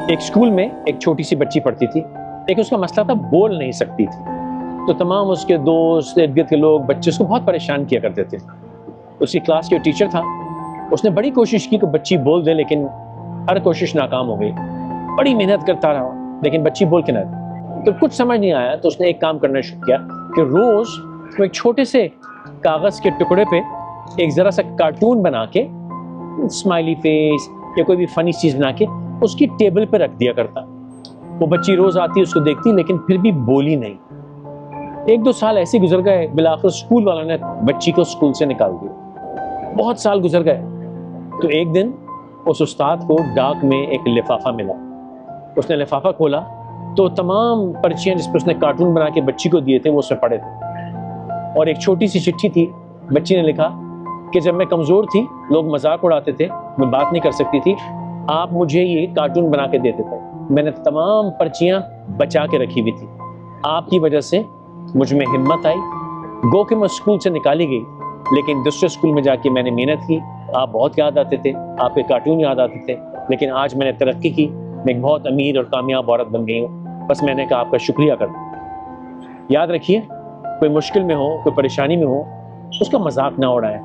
ایک اسکول میں ایک چھوٹی سی بچی پڑھتی تھی، لیکن اس کا مسئلہ تھا بول نہیں سکتی تھی، تو تمام اس کے دوست، ارد گرد کے لوگ، بچے اس کو بہت پریشان کیا کرتے تھے۔ اس کی کلاس کے ٹیچر تھا، اس نے بڑی کوشش کی کہ بچی بول دے، لیکن ہر کوشش ناکام ہو گئی۔ بڑی محنت کرتا رہا لیکن بچی بول کے نہ دی۔ تو کچھ سمجھ نہیں آیا تو اس نے ایک کام کرنا شروع کیا کہ روز وہ ایک چھوٹے سے کاغذ کے ٹکڑے پہ ایک ذرا سا کارٹون بنا کے، اسمائلی فیس یا کوئی بھی فنی چیز بنا کے اس کی ٹیبل پہ رکھ دیا کرتا۔ وہ بچی روز آتی، اس کو دیکھتی، لیکن پھر بھی بولی نہیں۔ 1-2 سال ایسے گزر گئے، بالآخر اسکول والوں نے بچی کو اسکول سے نکال دیا۔ بہت سال گزر گئے تو ایک دن اس استاد کو ڈاک میں ایک لفافہ ملا۔ اس نے لفافہ کھولا تو تمام پرچیاں جس پہ اس نے کارٹون بنا کے بچی کو دیے تھے وہ اس میں پڑے تھے، اور ایک چھوٹی سی چٹھی تھی۔ بچی نے لکھا کہ جب میں کمزور تھی، لوگ مذاق اڑاتے تھے، میں بات نہیں کر سکتی تھی، آپ مجھے یہ کارٹون بنا کے دیتے تھے، میں نے تمام پرچیاں بچا کے رکھی ہوئی تھی، آپ کی وجہ سے مجھ میں ہمت آئی، گو کہ میں اسکول سے نکالی گئی، لیکن دوسرے اسکول میں جا کے میں نے محنت کی، آپ بہت یاد آتے تھے، آپ کے کارٹون یاد آتے تھے، لیکن آج میں نے ترقی کی، میں ایک بہت امیر اور کامیاب عورت بن گئی ہوں، بس میں نے کہا آپ کا شکریہ کروں۔ یاد رکھیے، کوئی مشکل میں ہو، کوئی پریشانی میں ہو، اس کا مذاق نہ اڑائیں،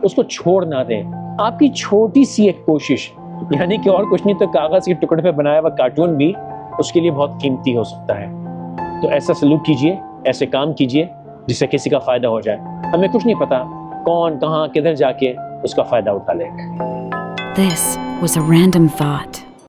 اس کو چھوڑ نہ دیں۔ آپ کی چھوٹی سی ایک کوشش، یعنی کہ اور کچھ نہیں تو کاغذ کے ٹکڑے پہ بنایا ہوا کارٹون بھی اس کے لیے بہت قیمتی ہو سکتا ہے۔ تو ایسا سلوک کیجئے، ایسے کام کیجئے جس سے کسی کا فائدہ ہو جائے۔ ہمیں کچھ نہیں پتا کون کہاں کدھر جا کے اس کا فائدہ اٹھا لے۔ This was a random thought.